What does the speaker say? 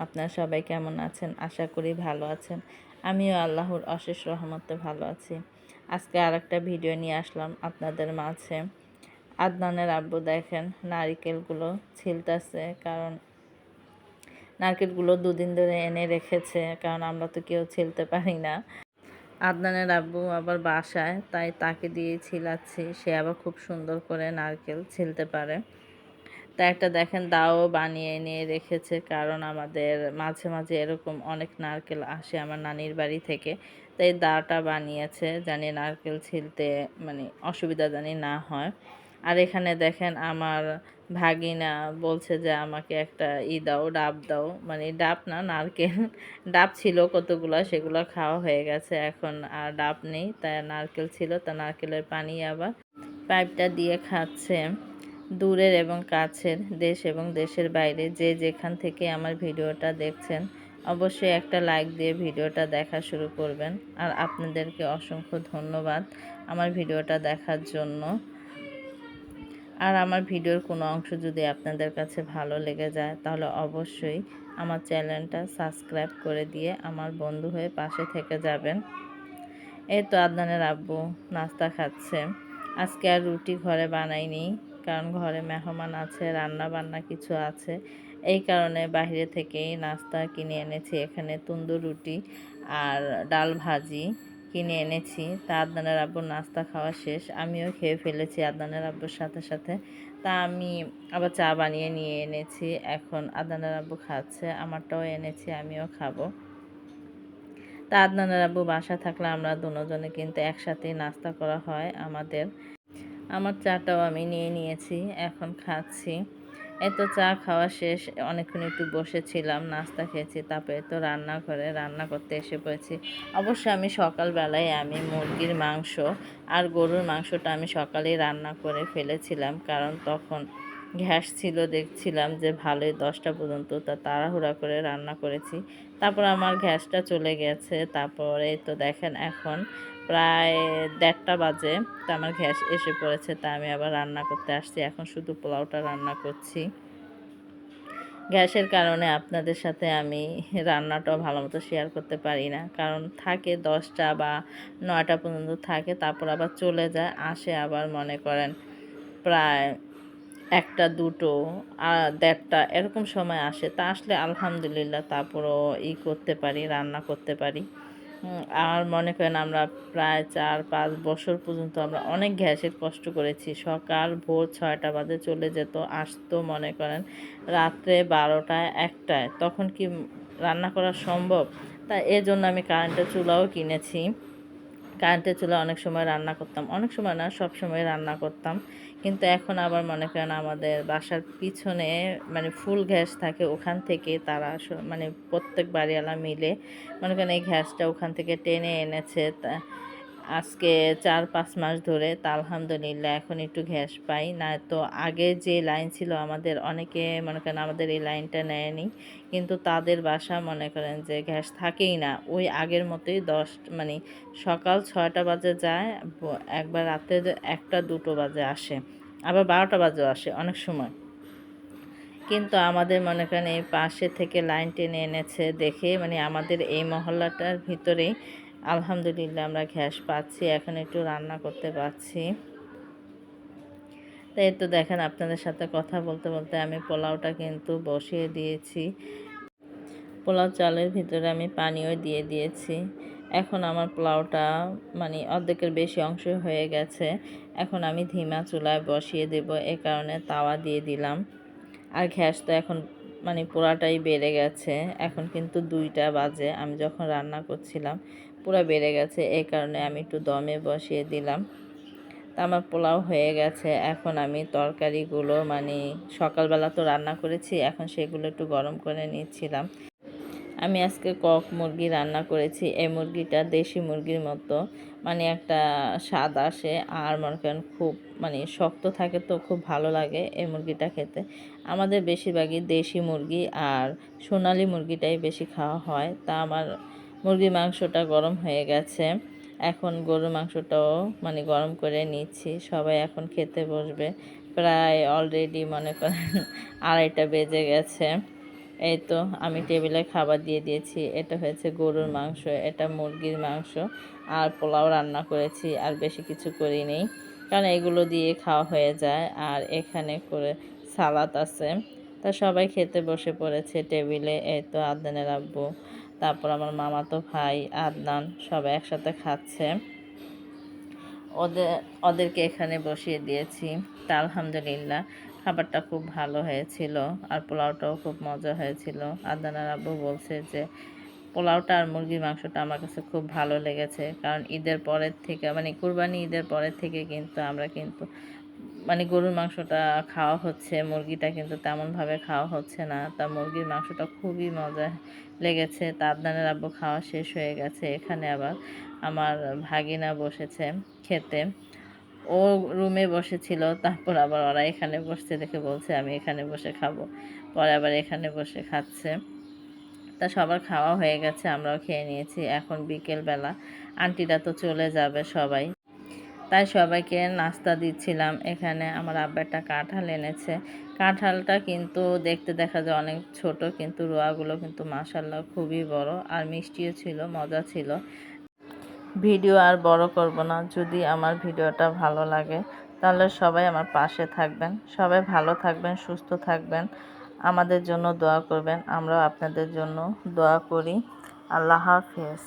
আপনারা সবাই কেমন আছেন? আশা করি ভালো আছেন। আমিও আল্লাহর অশেষ রহমতে ভালো আছি। আজকে আরেকটা ভিডিও নিয়ে আসলাম আপনাদের মাঝে। আদনানের আব্বু দেখেন নারিকেলগুলো ছিলতাছে, কারণ নারকেলগুলো দুদিন ধরে এনে রেখেছে, কারণ আমরা তো কেউ ছিলতে পারি না। আদনানের আব্বু আবার বাসায়, তাই তাকে দিয়ে ছিলাচ্ছি। সে আবার খুব সুন্দর করে নারকেল ছিলতে পারে। তা একটা দেখেন দাও বানিয়ে নিয়ে রেখেছে, কারণ আমাদের মাঝে মাঝে এরকম অনেক নারকেল আসে আমার নানির বাড়ি থেকে। তাই দাটা বানিয়েছে, জানি নারকেল ছিলতে অসুবিধা জানি না হয়। আর এখানে দেখেন আমার ভাগিনা বলছে যে আমাকে একটা দাও, ডাব দাও, ডাব না নারকেল। ডাব ছিল কতগুলো, সেগুলো খাওয়া হয়ে গেছে, এখন আর ডাব নেই। তাই নারকেল ছিল, তা নারকেলের পানি আবার পাইপটা দিয়ে খাচ্ছে। দূরের এবং কাছের, দেশ এবং দেশের বাইরে যে যেখান থেকে আমার ভিডিওটা দেখছেন, অবশ্যই একটা লাইক দিয়ে ভিডিওটা দেখা শুরু করবেন। আর আপনাদেরকে অসংখ্য ধন্যবাদ আমার ভিডিওটা দেখার জন্য। আর আমার ভিডিওর কোনো অংশ যদি আপনাদের কাছে ভালো লেগে যায়, তাহলে অবশ্যই আমার চ্যানেলটা সাবস্ক্রাইব করে দিয়ে আমার বন্ধু হয়ে পাশে থেকে যাবেন। এই তো আদনানের আব্বু নাস্তা খাচ্ছে। আজকে আর রুটি ঘরে বানাইনি, কারণ ঘরে মেহমান আছে, রান্না বান্না কিছু আছে। এই কারণে বাইরে থেকেই নাস্তা কিনে এনেছি। এখানে তন্দুর রুটি আর ডাল ভাজি কিনে এনেছি। তা আদনানের আব্বুর নাস্তা খাওয়া শেষ, আমিও খেয়ে ফেলেছি আদনানের আব্বুর সাথে সাথে। তা আমি আবার চা বানিয়ে নিয়ে এনেছি, এখন আদনানের আব্বু খাচ্ছে, আমারটাও এনেছি, আমিও খাবো। তা আদনানের আব্বু বাসা থাকলে আমরা দুজনে কিন্তু একসাথেই নাস্তা করা হয় আমাদের। আমার চাটাও আমি নিয়ে নিয়েছি, এখন খাচ্ছি। এত চা খাওয়া শেষ, অনেকক্ষণ একটু বসেছিলাম, নাস্তা খেয়েছি, তারপরে তো রান্নাঘরে রান্না করতে এসে পড়েছি। অবশ্য আমি সকালবেলায় মুরগির মাংস আর গরুর মাংসটা আমি সকালেই রান্না করে ফেলেছিলাম, কারণ তখন গ্যাস ছিল, দেখছিলাম যে ভালোই 10টা পর্যন্ত, তা তাড়াহুড়া করে রান্না করেছি। তারপর আমার গ্যাসটা চলে গেছে। তারপরে তো দেখেন এখন প্রায় 1:30টা বাজে, তো আমার গ্যাস এসে পড়েছে, তা আমি আবার রান্না করতে আসছি। এখন শুধু পোলাওটা রান্না করছি। গ্যাসের কারণে আপনাদের সাথে আমি রান্নাটাও ভালো মতো শেয়ার করতে পারি না, কারণ থাকে 10টা বা 9টা পর্যন্ত থাকে, তারপর আবার চলে যায়, আসে আবার মনে করেন প্রায় 1টা 2টো আর 1:30টা এরকম সময় আসে। তা আসলে আলহামদুলিল্লাহ তারপরও করতে পারি, রান্না করতে পারি। আর মনে করেন আমরা প্রায় 4-5 বছর পর্যন্ত আমরা অনেক গ্যাসের কষ্ট করেছি। সকাল ভোর 6টা বাজে চলে যেত, আসতো মনে করেন রাত্রে 12টায় 1টায়, তখন কি রান্না করা সম্ভব? তা এজন্য আমি কারেন্টের চুলাও কিনেছি। কারেন্টের চুলা অনেক সময় রান্না করতাম, অনেক সময় না, সব সময় রান্না করতাম। কিন্তু এখন আবার মনে করেন আমাদের বাসার পিছনে ফুল গ্যাস থাকে, ওখান থেকে তারা প্রত্যেক বাড়িওয়ালা মিলে মনে করেন এই গ্যাসটা ওখান থেকে টেনে এনেছে। তা আজকে 4-5 মাস ধরে, তা আলহামদুলিল্লাহ এখন একটু গ্যাস পাই। না তো আগে যে লাইন ছিল আমাদের, অনেকে মনে করেন আমাদের এই লাইনটা নেয়নি, কিন্তু তাদের বাসা মনে করেন যে গ্যাস থাকেই না, ওই আগের মতোই সকাল 6টা বাজে যায়, একবার রাতে 1টা 2টো বাজে আসে, আবার 12টা বাজেও আসে অনেক সময়। কিন্তু আমাদের মনে করেন এই পাশে থেকে লাইন টেনে এনেছে দেখে, আমাদের এই মহল্লাটার ভিতরেই আলহামদুলিল্লাহ আমরা গ্যাস পাচ্ছি, এখন একটু রান্না করতে পারছি। তাই তো দেখেন আপনাদের সাথে কথা বলতে বলতে আমি পোলাওটা কিন্তু বসিয়ে দিয়েছি। পোলাও চালের ভিতরে আমি পানিও দিয়ে দিয়েছি। এখন আমার পোলাওটা অর্ধেকের বেশি অংশ হয়ে গেছে। এখন আমি ধিমা চুলায় বসিয়ে দেব, এ কারণে তাওয়া দিয়ে দিলাম। আর গ্যাস তো এখন পুরাটাই বেড়ে গেছে, এখন কিন্তু 2টা বাজে, আমি যখন রান্না করছিলাম পুরা বেড়ে গেছে, এই কারণে আমি একটু দমে বসিয়ে দিলাম। তা আমার পোলাও হয়ে গেছে। এখন আমি তরকারিগুলো সকালবেলা তো রান্না করেছি, এখন সেগুলো একটু গরম করে নিচ্ছিলাম। আমি আজকে কক মুরগি রান্না করেছি। এই মুরগিটা দেশি মুরগির মতো একটা স্বাদ আসে, আর মনে করেন খুব শক্ত থাকে, তো খুব ভালো লাগে এই মুরগিটা খেতে। আমাদের বেশিরভাগই দেশি মুরগি আর সোনালি মুরগিটাই বেশি খাওয়া হয়। তা আমার মুরগির মাংসটা গরম হয়ে গেছে, এখন গরুর মাংসটাও গরম করে নিচ্ছি। সবাই এখন খেতে বসবে, প্রায় অলরেডি মনে করেন 2:30টা বেজে গেছে। এই তো আমি টেবিলে খাবার দিয়ে দিয়েছি। এটা হয়েছে গরুর মাংস, এটা মুরগির মাংস, আর পোলাও রান্না করেছি। আর বেশি কিছু করিনি, কারণ এগুলো দিয়ে খাওয়া হয়ে যায়। আর এখানে করে সালাদ আছে। তা সবাই খেতে বসে পড়েছে টেবিলে। এই তো আদনানের আব্বু, তারপর আমার মামাতো ভাই আদনান, সবাই একসাথে খাচ্ছে। ওদেরকে এখানে বসিয়ে দিয়েছি। তা আলহামদুলিল্লাহ খাবারটা খুব ভালো হয়েছিল, আর পোলাওটাও খুব মজা হয়েছিল। আদনানের আব্বু বলছে যে পোলাওটা আর মুরগির মাংসটা আমার কাছে খুব ভালো লেগেছে, কারণ ঈদের পরের থেকে মানে কুরবানি ঈদের পরের থেকে কিন্তু আমরা কিন্তু মানে গরুর মাংসটা খাওয়া হচ্ছে, মুরগিটা কিন্তু তেমনভাবে খাওয়া হচ্ছে না। তা মুরগির মাংসটা খুবই মজা লেগেছে। তা আদনানের আব্বু খাওয়া শেষ হয়ে গেছে। এখানে আবার আমার ভাগিনা বসেছে খেতে। ও রুমে বসেছিল, তারপর আবার ওরা এখানে বসছে দেখে বলছে আমি এখানে বসে খাবো, পরে আবার এখানে বসে খাচ্ছে। তা সবার খাওয়া হয়ে গেছে, আমরাও খেয়ে নিয়েছি। এখন বিকেলবেলা, আন্টিরা তো চলে যাবে সবাই, তাই সবাইকে নাস্তা দিচ্ছিলাম। এখানে আমার আব্বা একটা কাঁঠাল এনেছে। কাঁঠালটা কিন্তু দেখতে দেখা যায় অনেক ছোট, কিন্তু রোয়াগুলো কিন্তু মাশাল্লাহ খুবই বড়, আর মিষ্টিও ছিল, মজা ছিল। ভিডিও আর বড় করব না। যদি আমার ভিডিওটা ভালো লাগে তাহলে সবাই আমার পাশে থাকবেন, সবাই ভালো থাকবেন, সুস্থ থাকবেন, আমাদের জন্য দোয়া করবেন। আমরাও আপনাদের জন্য দোয়া করি। আল্লাহ হাফেজ।